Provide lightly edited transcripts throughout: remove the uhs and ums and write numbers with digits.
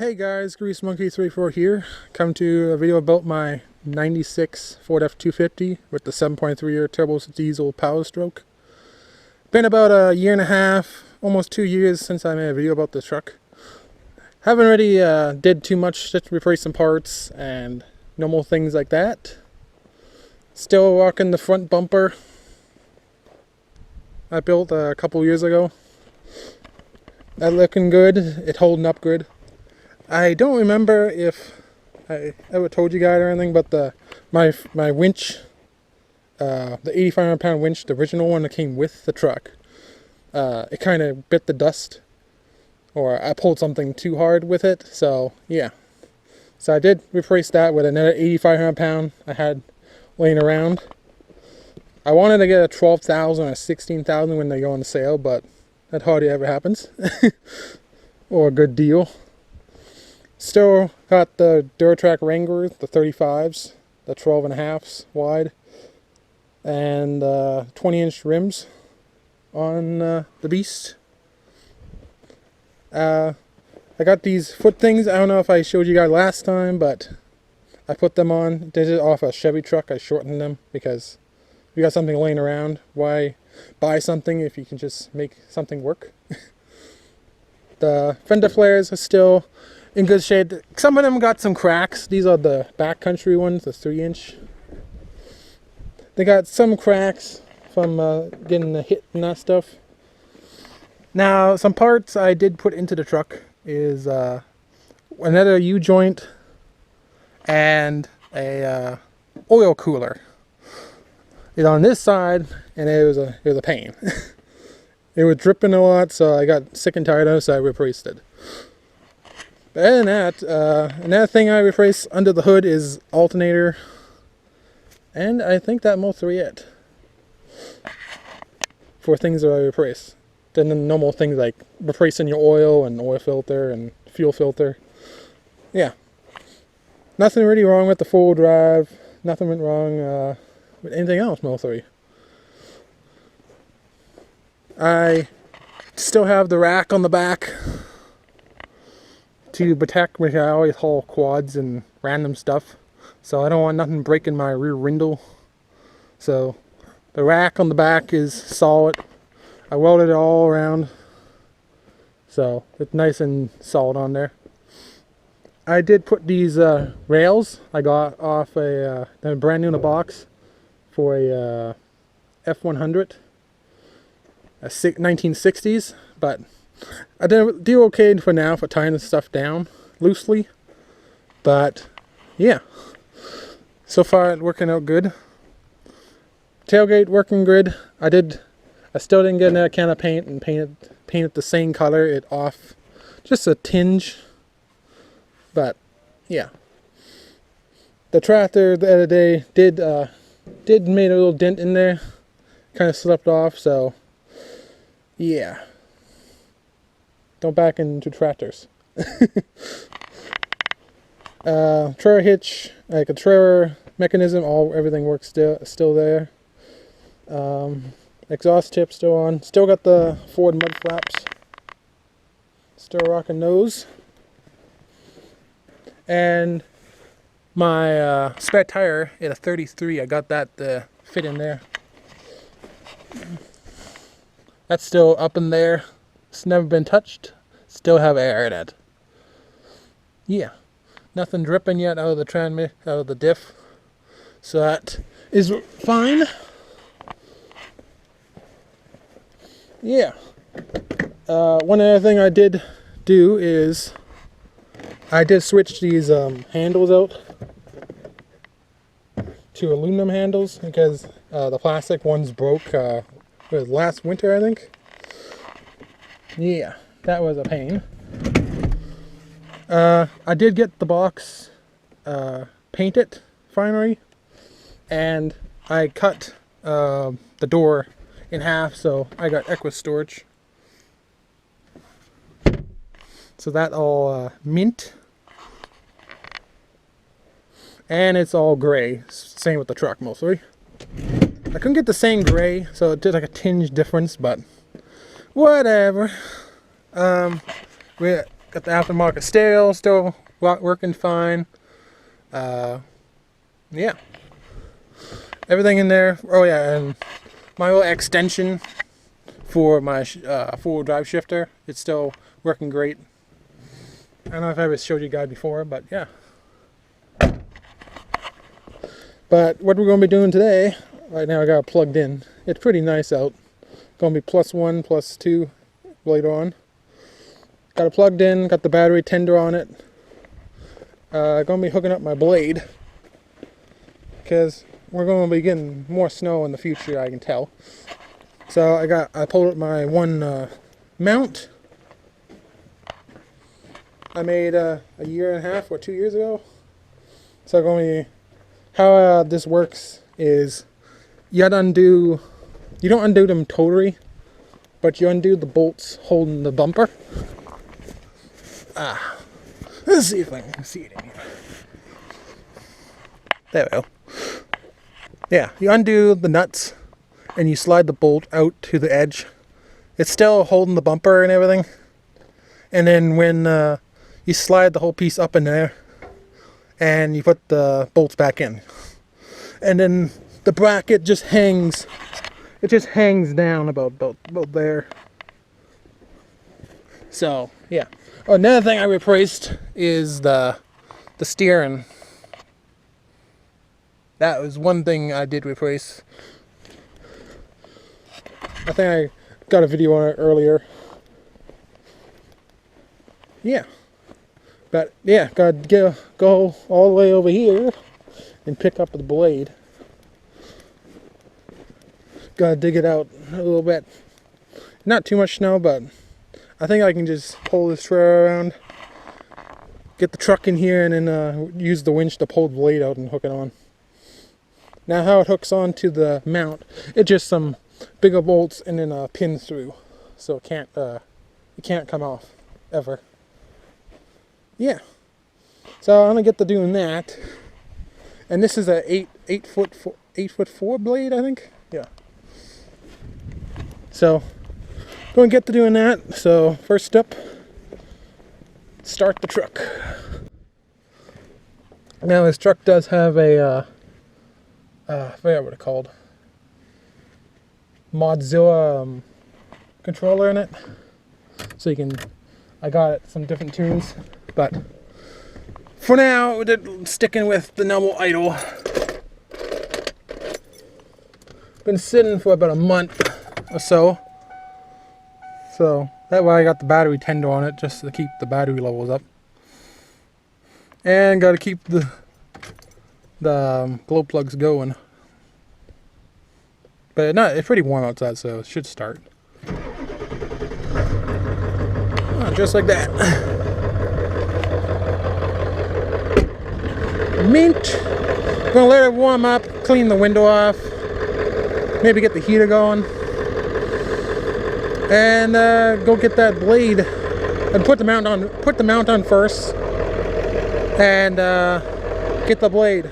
Hey guys, GreaseMonkey34 here. Come to a video about my 96 Ford F250 with the 7.3-liter turbo diesel powerstroke. Been about a year and a half, almost 2 years since I made a video about this truck. Haven't really did too much, just replace some parts and normal things like that. Still rocking the front bumper I built a couple years ago. That looking good, it holding up good. I don't remember if I ever told you guys or anything, but my winch, the 8,500-pound winch, the original one that came with the truck, it kind of bit the dust, or I pulled something too hard with it. So yeah, so I did replace that with another 8,500-pound I had laying around. I wanted to get a 12,000 or 16,000 when they go on sale, but that hardly ever happens, or a good deal. Still got the Durtrack Wrangler, the 35s, the 12.5s wide, and 20-inch rims on the Beast. I got these foot things. I don't know if I showed you guys last time, but I put them on. Did it off a Chevy truck. I shortened them because we got something laying around. Why buy something if you can just make something work? The fender flares are still in good shape. Some of them got some cracks. These are the backcountry ones, the 3-inch. They got some cracks from getting a hit and that stuff. Now, some parts I did put into the truck is another U-joint and a oil cooler. It's on this side, and it was a pain. It was dripping a lot, so I got sick and tired of it, so I replaced it. But other than that, another thing I replaced under the hood is alternator, and I think that mostly it for things that I replace. Then the normal things like replacing your oil and oil filter and fuel filter. Yeah, nothing really wrong with the 4-wheel drive. Nothing went wrong with anything else mostly. I still have the rack on the back to protect, which I always haul quads and random stuff, so I don't want nothing breaking my rear window. So the rack on the back is solid. I welded it all around, so it's nice and solid on there. I did put these rails I got off they're brand new in a box for a F100, a 1960s, but I do okay for now for tying this stuff down loosely. But yeah, so far it's working out good. Tailgate working good. I still didn't get another can of paint and paint it the same color. It off just a tinge, but yeah. The tractor the other day did made a little dent in there, kind of slipped off. So yeah, don't back into tractors. Trailer hitch, like a trailer mechanism, everything works still there. Exhaust tip still on. Still got the Ford mud flaps. Still rocking those. And my spare tire at a 33, I got that to fit in there. That's still up in there. It's never been touched. Still have air in it. Yeah, nothing dripping yet out of the diff, so that is fine. Yeah. One other thing I did do is I did switch these handles out to aluminum handles because the plastic ones broke last winter, I think. Yeah, that was a pain. I did get the box painted finally, and I cut the door in half, so I got extra storage. So that all mint, and it's all gray. Same with the truck mostly. I couldn't get the same gray, so it did like a tinge difference, but whatever. Got the aftermarket stereo still working fine. Yeah, everything in there. Oh yeah, and my little extension for my four-wheel drive shifter, it's still working great. I don't know if I ever showed you guys before, but yeah. But what we're going to be doing today, right now I got it plugged in. It's pretty nice out. Going to be +1, +2 later on. Got it plugged in, got the battery tender on it. Going to be hooking up my blade, because we're going to be getting more snow in the future, I can tell. So I pulled up my one mount I made a year and a half or 2 years ago. So going to be, how this works is you don't undo them totally, but you undo the bolts holding the bumper. Let's see if I can see it in here. There we go. Yeah, you undo the nuts and you slide the bolt out to the edge. It's still holding the bumper and everything. And then when you slide the whole piece up in there and you put the bolts back in. And then the bracket just hangs. It just hangs down about there. So, yeah. Oh, another thing I replaced is the steering. That was one thing I did replace. I think I got a video on it earlier. Yeah. But yeah, gotta go all the way over here and pick up the blade. Gotta dig it out a little bit. Not too much snow, but I think I can just pull this trailer around, get the truck in here, and then use the winch to pull the blade out and hook it on. Now how it hooks on to the mount, it's just some bigger bolts and then a pin through, so it can't come off ever. Yeah, so I'm gonna get to doing that, and this is a 8'4" blade, I think. Yeah. So going to get to doing that. So first step, start the truck. Now this truck does have a I forget what it's called, Mozilla controller in it, so you can, I got it some different tunes, but for now we're sticking with the normal idle. Been sitting for about a month or so, so that way I got the battery tender on it just to keep the battery levels up, and got to keep the glow plugs going. But it's pretty warm outside, so it should start. Oh, just like that. Mint. Gonna let it warm up, clean the window off, maybe get the heater going, and go get that blade and put the mount on. Put the mount on first, and get the blade.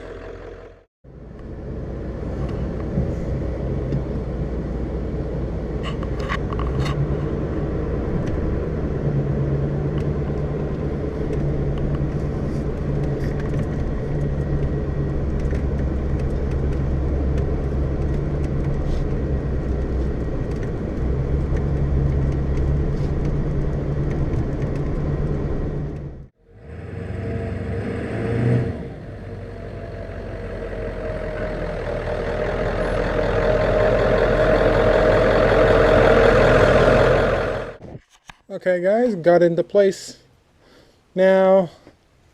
Okay guys, got into place. Now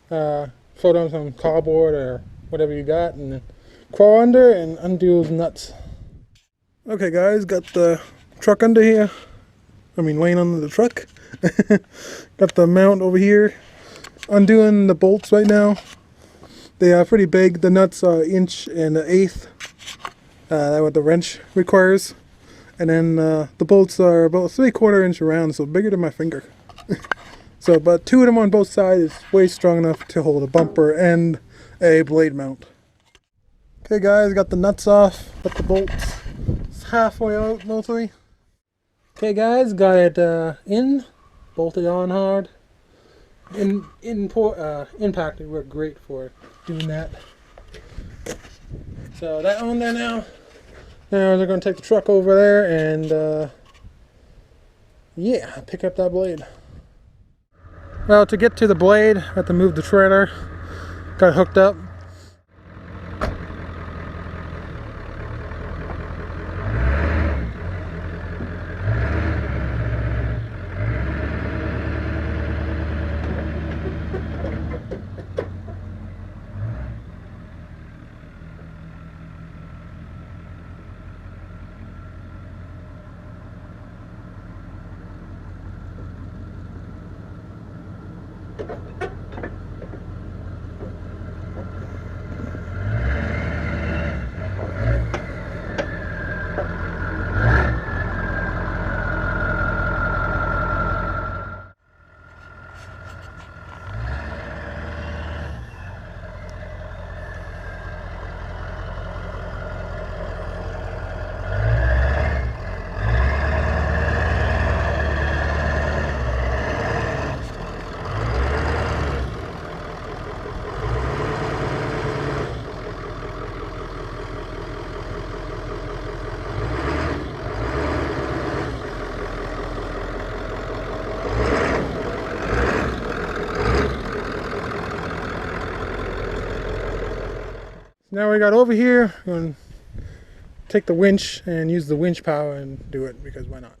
throw down some cardboard or whatever you got and then crawl under and undo those nuts. Okay guys, got the truck under here. I mean laying under the truck. Got the mount over here. Undoing the bolts right now. They are pretty big. The nuts are 1 1/8. That's what the wrench requires. And then the bolts are about 3/4 inch around, so bigger than my finger. So, but 2 of them on both sides is way strong enough to hold a bumper and a blade mount. Okay guys, got the nuts off, put the bolts. It's halfway out mostly. Okay guys, got it in, bolted on hard. impact, it worked great for doing that. So that on there now. Now they're going to take the truck over there and yeah, pick up that blade. Well, to get to the blade, I have to move the trailer. Got it hooked up. Now we got over here, we're going to take the winch and use the winch power and do it, because why not?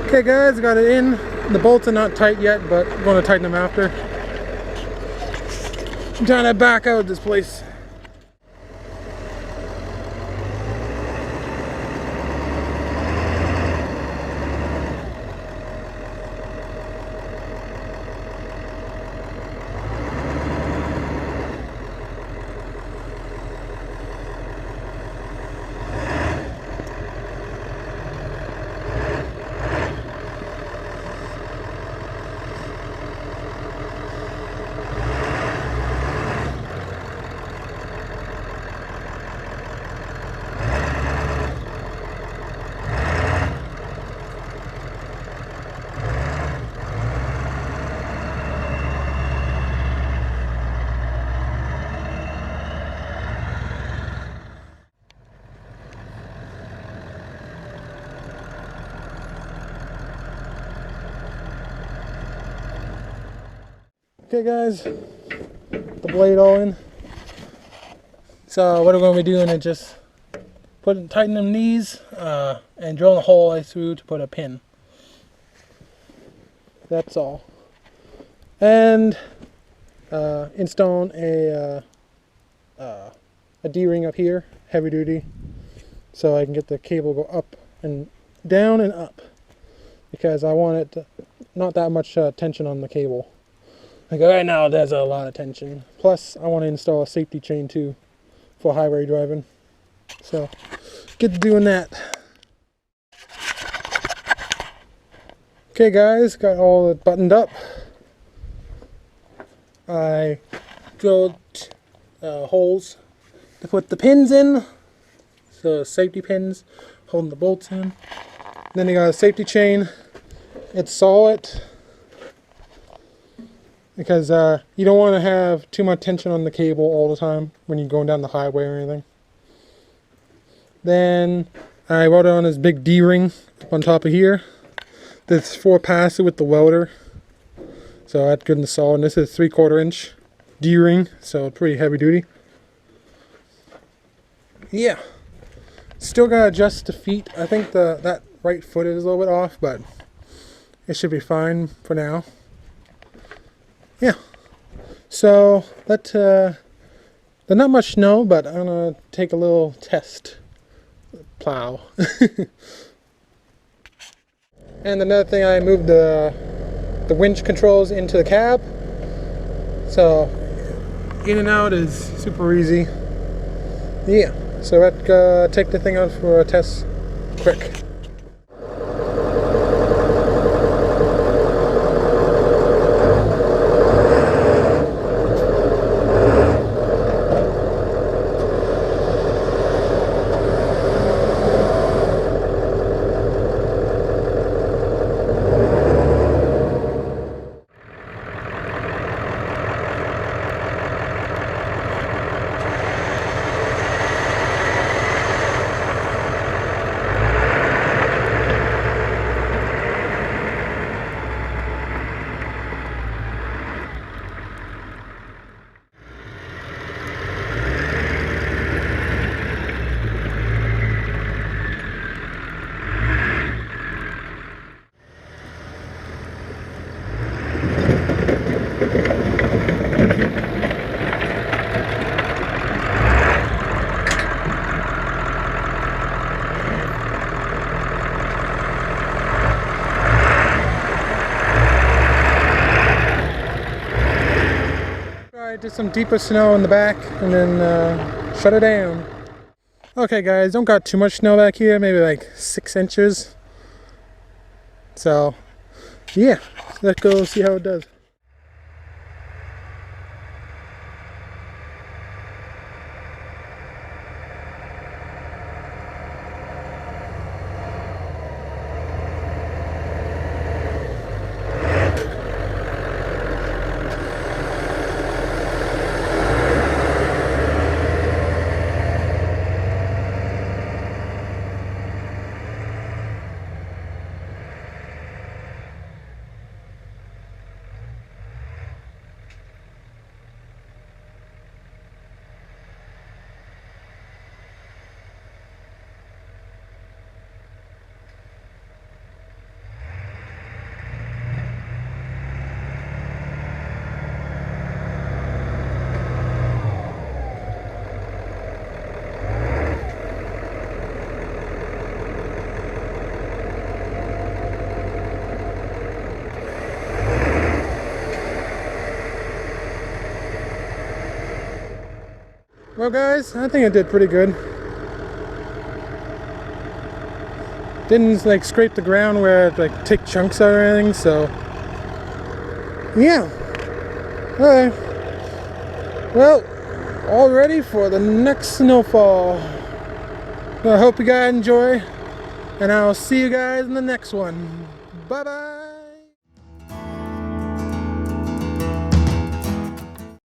Okay guys, got it in. The bolts are not tight yet, but I'm going to tighten them after. I'm trying to back out this place. Okay guys, the blade all in. So what we're going to be doing is just tighten them knees and drill a hole right through to put a pin. That's all. And install a D-ring up here, heavy duty, so I can get the cable go up and down and up, because I want it to, not that much tension on the cable. Like right now there's a lot of tension. Plus I want to install a safety chain too for highway driving. So get to doing that. Okay guys, got all it buttoned up. I drilled holes to put the pins in. So safety pins holding the bolts in. Then you got a safety chain. It's solid, because you don't want to have too much tension on the cable all the time when you're going down the highway or anything. Then I welded on this big D-ring up on top of here. This 4-passer with the welder. So that's good and solid. And this is 3/4 inch D-ring, so pretty heavy duty. Yeah, still gotta adjust the feet. I think that right foot is a little bit off, but it should be fine for now. Yeah, so there's not much snow, but I'm gonna take a little test plow. And another thing, I moved the winch controls into the cab, so in and out is super easy. Yeah, so let's take the thing out for a test quick. Did some deeper snow in the back and then shut it down. Okay guys, don't got too much snow back here, maybe like 6 inches. So yeah, let's go see how it does. Well guys, I think I did pretty good. Didn't like scrape the ground where it like take chunks out or anything, so yeah. Alright. Well, all ready for the next snowfall. I hope you guys enjoy, and I'll see you guys in the next one. Bye bye.